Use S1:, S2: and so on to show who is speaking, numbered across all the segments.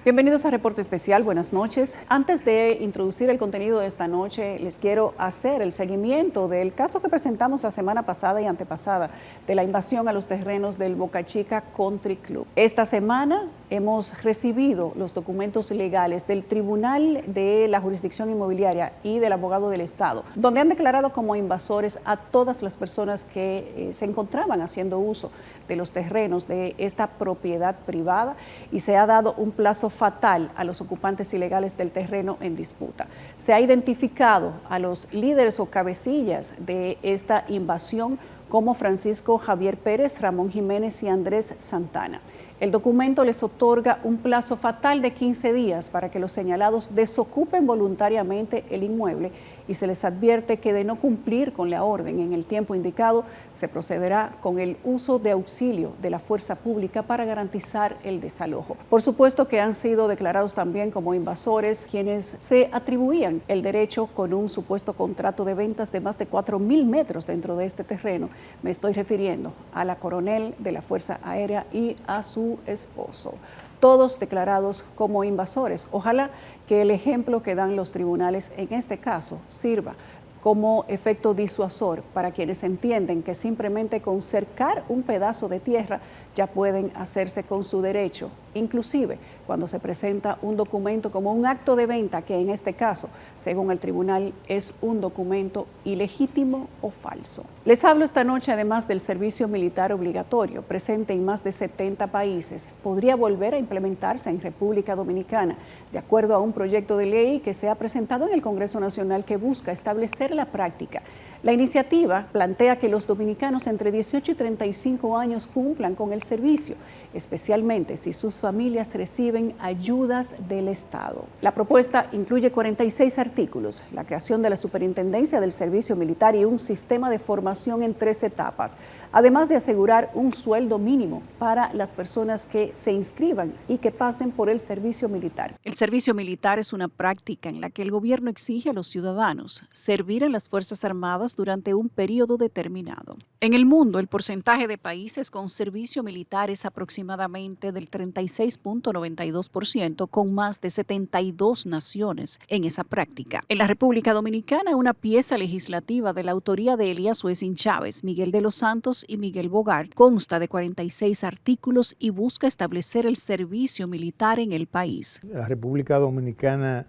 S1: Bienvenidos a Reporte Especial, buenas noches. Antes de introducir el contenido de esta noche, les quiero hacer el seguimiento del caso que presentamos la semana pasada y antepasada de la invasión a los terrenos del Boca Chica Country Club. Esta semana hemos recibido los documentos legales del Tribunal de la Jurisdicción Inmobiliaria y del Abogado del Estado, donde han declarado como invasores a todas las personas que se encontraban haciendo uso de los terrenos de esta propiedad privada y se ha dado un plazo fatal a los ocupantes ilegales del terreno en disputa. Se ha identificado a los líderes o cabecillas de esta invasión como Francisco Javier Pérez, Ramón Jiménez y Andrés Santana. El documento les otorga un plazo fatal de 15 días para que los señalados desocupen voluntariamente el inmueble y se les advierte que de no cumplir con la orden en el tiempo indicado, se procederá con el uso de auxilio de la fuerza pública para garantizar el desalojo. Por supuesto que han sido declarados también como invasores quienes se atribuían el derecho con un supuesto contrato de ventas de más de 4.000 metros dentro de este terreno. Me estoy refiriendo a la coronel de la Fuerza Aérea y a su esposo. Todos declarados como invasores. Ojalá que el ejemplo que dan los tribunales en este caso sirva como efecto disuasor para quienes entienden que simplemente con cercar un pedazo de tierra ya pueden hacerse con su derecho, inclusive cuando se presenta un documento como un acto de venta, que en este caso, según el tribunal, es un documento ilegítimo o falso. Les hablo esta noche además del servicio militar obligatorio, presente en más de 70 países. Podría volver a implementarse en República Dominicana, de acuerdo a un proyecto de ley que se ha presentado en el Congreso Nacional que busca establecer la práctica. La iniciativa plantea que los dominicanos entre 18 y 35 años cumplan con el servicio, especialmente si sus familias reciben ayudas del Estado. La propuesta incluye 46 artículos, la creación de la Superintendencia del Servicio Militar y un sistema de formación en 3 etapas, además de asegurar un sueldo mínimo para las personas que se inscriban y que pasen por el servicio militar. El servicio militar es una práctica en la que el gobierno exige a los ciudadanos servir en las Fuerzas Armadas durante un periodo determinado. En el mundo, el porcentaje de países con servicio militar es aproximadamente del 36.92%, con más de 72 naciones en esa práctica. En la República Dominicana, una pieza legislativa de la autoría de Elías Huesín Chávez, Miguel de los Santos y Miguel Bogart consta de 46 artículos y busca establecer el servicio militar en el país.
S2: La República Dominicana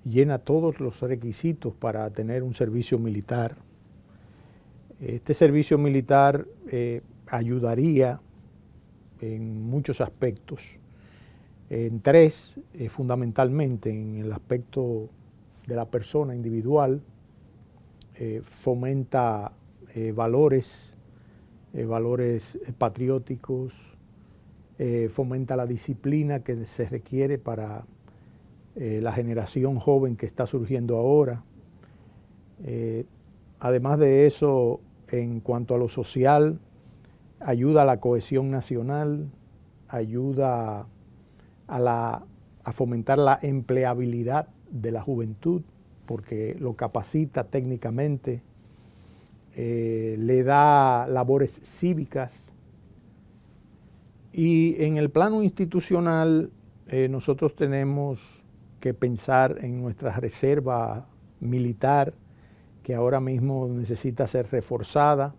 S2: llena todos los requisitos para tener un servicio militar. Este servicio militar ayudaría en muchos aspectos, en 3 fundamentalmente: en el aspecto de la persona individual, fomenta valores patrióticos, fomenta la disciplina que se requiere para la generación joven que está surgiendo ahora. Además de eso, en cuanto a lo social, ayuda a la cohesión nacional, ayuda a fomentar la empleabilidad de la juventud, porque lo capacita técnicamente, le da labores cívicas. Y en el plano institucional, nosotros tenemos que pensar en nuestra reserva militar, que ahora mismo necesita ser reforzada.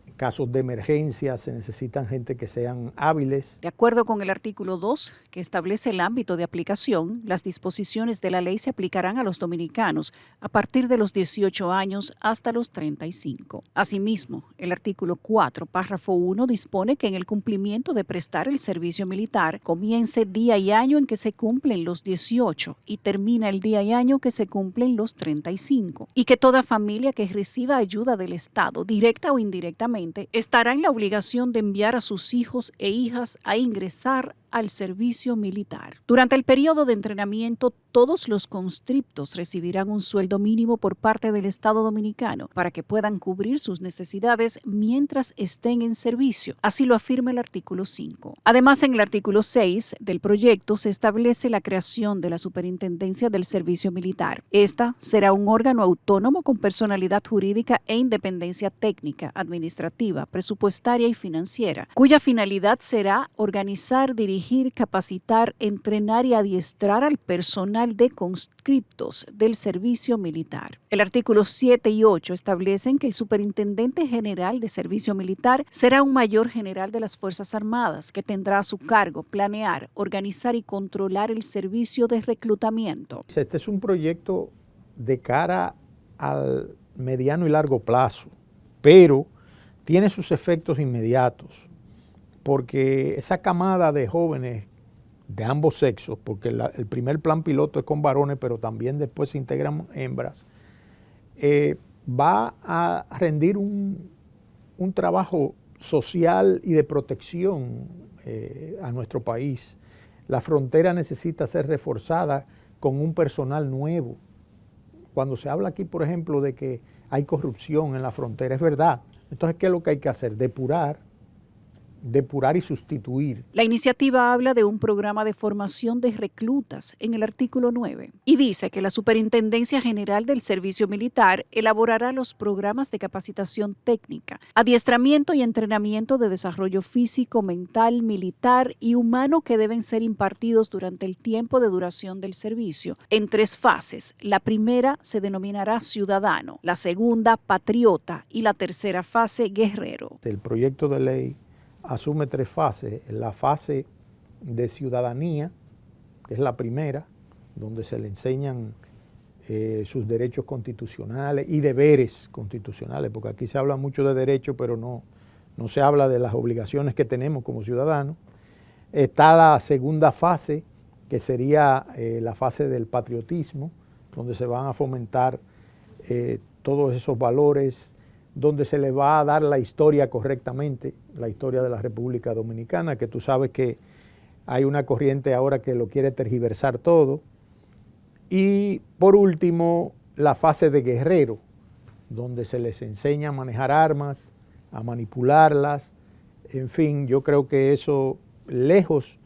S2: En casos de emergencia se necesitan gente que sean hábiles.
S1: De acuerdo con el artículo 2, que establece el ámbito de aplicación, las disposiciones de la ley se aplicarán a los dominicanos a partir de los 18 años hasta los 35. Asimismo, el artículo 4, párrafo 1, dispone que en el cumplimiento de prestar el servicio militar comience día y año en que se cumplen los 18 y termina el día y año que se cumplen los 35, y que toda familia que reciba ayuda del Estado, directa o indirectamente, estará en la obligación de enviar a sus hijos e hijas a ingresar al servicio militar. Durante el periodo de entrenamiento, todos los conscriptos recibirán un sueldo mínimo por parte del Estado Dominicano para que puedan cubrir sus necesidades mientras estén en servicio. Así lo afirma el artículo 5. Además, en el artículo 6 del proyecto se establece la creación de la Superintendencia del Servicio Militar. Esta será un órgano autónomo con personalidad jurídica e independencia técnica, administrativa, presupuestaria y financiera, cuya finalidad será organizar, dirigir dirigir, capacitar, entrenar y adiestrar al personal de conscriptos del servicio militar. El artículo 7 y 8 establecen que el Superintendente General de Servicio Militar será un mayor general de las Fuerzas Armadas que tendrá a su cargo planear, organizar y controlar el servicio de reclutamiento.
S2: Este es un proyecto de cara al mediano y largo plazo, pero tiene sus efectos inmediatos, porque esa camada de jóvenes de ambos sexos, porque el primer plan piloto es con varones, pero también después se integran hembras, va a rendir un trabajo social y de protección a nuestro país. La frontera necesita ser reforzada con un personal nuevo. Cuando se habla aquí, por ejemplo, de que hay corrupción en la frontera, es verdad. Entonces, ¿qué es lo que hay que hacer? Depurar y sustituir.
S1: La iniciativa habla de un programa de formación de reclutas en el artículo 9 y dice que la Superintendencia General del Servicio Militar elaborará los programas de capacitación técnica, adiestramiento y entrenamiento de desarrollo físico, mental, militar y humano que deben ser impartidos durante el tiempo de duración del servicio en 3 fases. La primera se denominará ciudadano, la segunda patriota y la tercera fase guerrero.
S2: El proyecto de ley asume 3 fases. La fase de ciudadanía, que es la primera, donde se le enseñan sus derechos constitucionales y deberes constitucionales, porque aquí se habla mucho de derechos, pero no se habla de las obligaciones que tenemos como ciudadanos. Está la segunda fase, que sería la fase del patriotismo, donde se van a fomentar todos esos valores, donde se le va a dar la historia correctamente, la historia de la República Dominicana, que tú sabes que hay una corriente ahora que lo quiere tergiversar todo. Y por último, la fase de guerrero, donde se les enseña a manejar armas, a manipularlas. En fin, yo creo que eso, lejos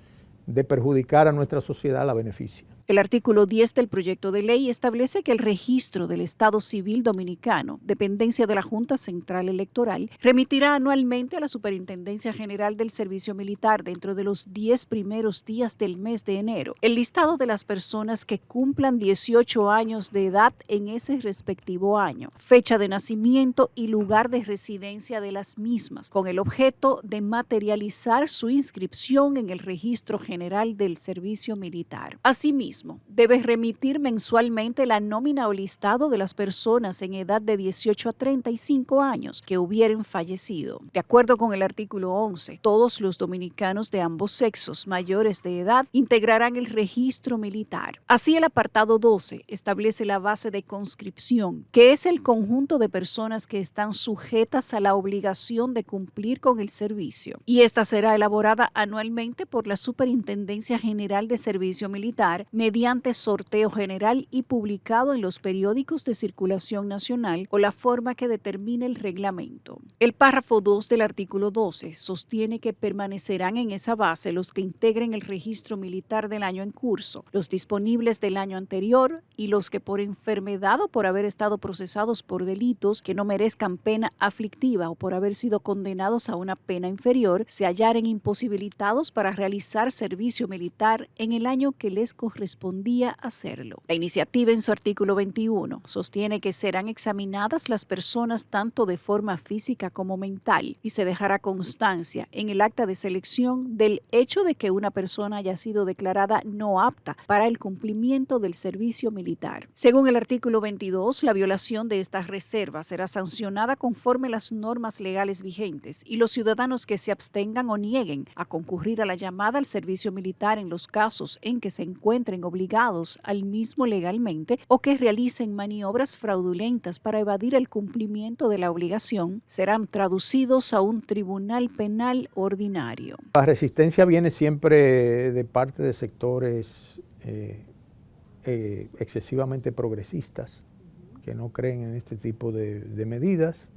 S2: de perjudicar a nuestra sociedad, la beneficia.
S1: El artículo 10 del proyecto de ley establece que el registro del Estado Civil Dominicano, dependencia de la Junta Central Electoral, remitirá anualmente a la Superintendencia General del Servicio Militar dentro de los 10 primeros días del mes de enero el listado de las personas que cumplan 18 años de edad en ese respectivo año, fecha de nacimiento y lugar de residencia de las mismas, con el objeto de materializar su inscripción en el Registro General del Servicio Militar. Asimismo, debe remitir mensualmente la nómina o listado de las personas en edad de 18 a 35 años que hubieren fallecido. De acuerdo con el artículo 11, todos los dominicanos de ambos sexos mayores de edad integrarán el registro militar. Así, el apartado 12 establece la base de conscripción, que es el conjunto de personas que están sujetas a la obligación de cumplir con el servicio, y esta será elaborada anualmente por la Superintendencia General de Servicio Militar mediante sorteo general y publicado en los periódicos de circulación nacional o la forma que determine el reglamento. El párrafo 2 del artículo 12 sostiene que permanecerán en esa base los que integren el registro militar del año en curso, los disponibles del año anterior y los que por enfermedad o por haber estado procesados por delitos que no merezcan pena aflictiva o por haber sido condenados a una pena inferior se hallaren imposibilitados para realizar servicio militar en el año que les correspondía hacerlo. La iniciativa, en su artículo 21, sostiene que serán examinadas las personas tanto de forma física como mental y se dejará constancia en el acta de selección del hecho de que una persona haya sido declarada no apta para el cumplimiento del servicio militar. Según el artículo 22, la violación de estas reservas será sancionada conforme las normas legales vigentes y los ciudadanos que se abstengan o nieguen a concurrir a la llamada al servicio militar en los casos en que se encuentren obligados al mismo legalmente o que realicen maniobras fraudulentas para evadir el cumplimiento de la obligación, serán traducidos a un tribunal penal ordinario.
S2: La resistencia viene siempre de parte de sectores excesivamente progresistas, que no creen en este tipo de medidas,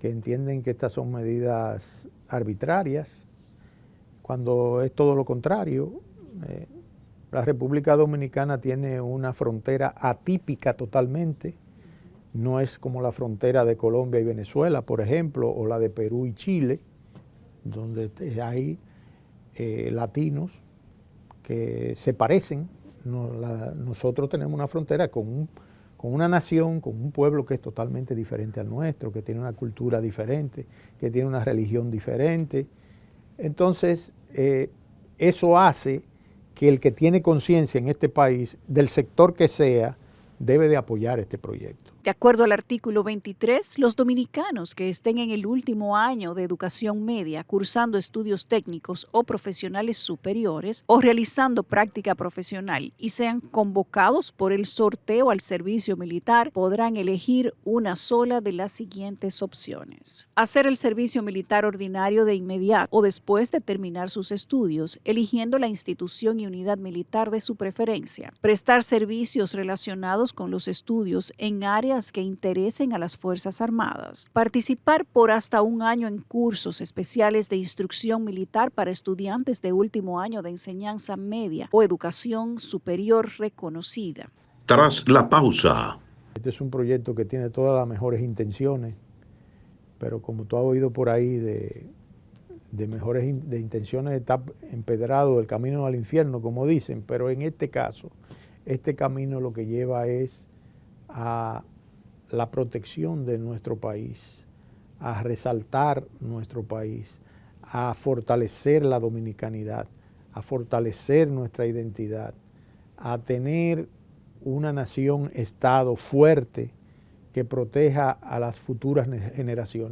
S2: que entienden que estas son medidas arbitrarias, cuando es todo lo contrario. La República Dominicana tiene una frontera atípica totalmente, no es como la frontera de Colombia y Venezuela, por ejemplo, o la de Perú y Chile, donde hay latinos que se parecen. Nosotros tenemos una frontera con una nación, con un pueblo que es totalmente diferente al nuestro, que tiene una cultura diferente, que tiene una religión diferente. Entonces, eso hace que el que tiene conciencia en este país, del sector que sea, debe de apoyar este proyecto.
S1: De acuerdo al artículo 23, los dominicanos que estén en el último año de educación media cursando estudios técnicos o profesionales superiores o realizando práctica profesional y sean convocados por el sorteo al servicio militar podrán elegir una sola de las siguientes opciones: hacer el servicio militar ordinario de inmediato o después de terminar sus estudios, eligiendo la institución y unidad militar de su preferencia, prestar servicios relacionados con los estudios en áreas que interesen a las Fuerzas Armadas, participar por hasta un año en cursos especiales de instrucción militar para estudiantes de último año de enseñanza media o educación superior reconocida.
S3: Tras la pausa.
S2: Este es un proyecto que tiene todas las mejores intenciones, pero como tú has oído por ahí de intenciones, está empedrado el camino al infierno, como dicen, pero en este caso, este camino lo que lleva es a la protección de nuestro país, a resaltar nuestro país, a fortalecer la dominicanidad, a fortalecer nuestra identidad, a tener una nación-estado fuerte que proteja a las futuras generaciones.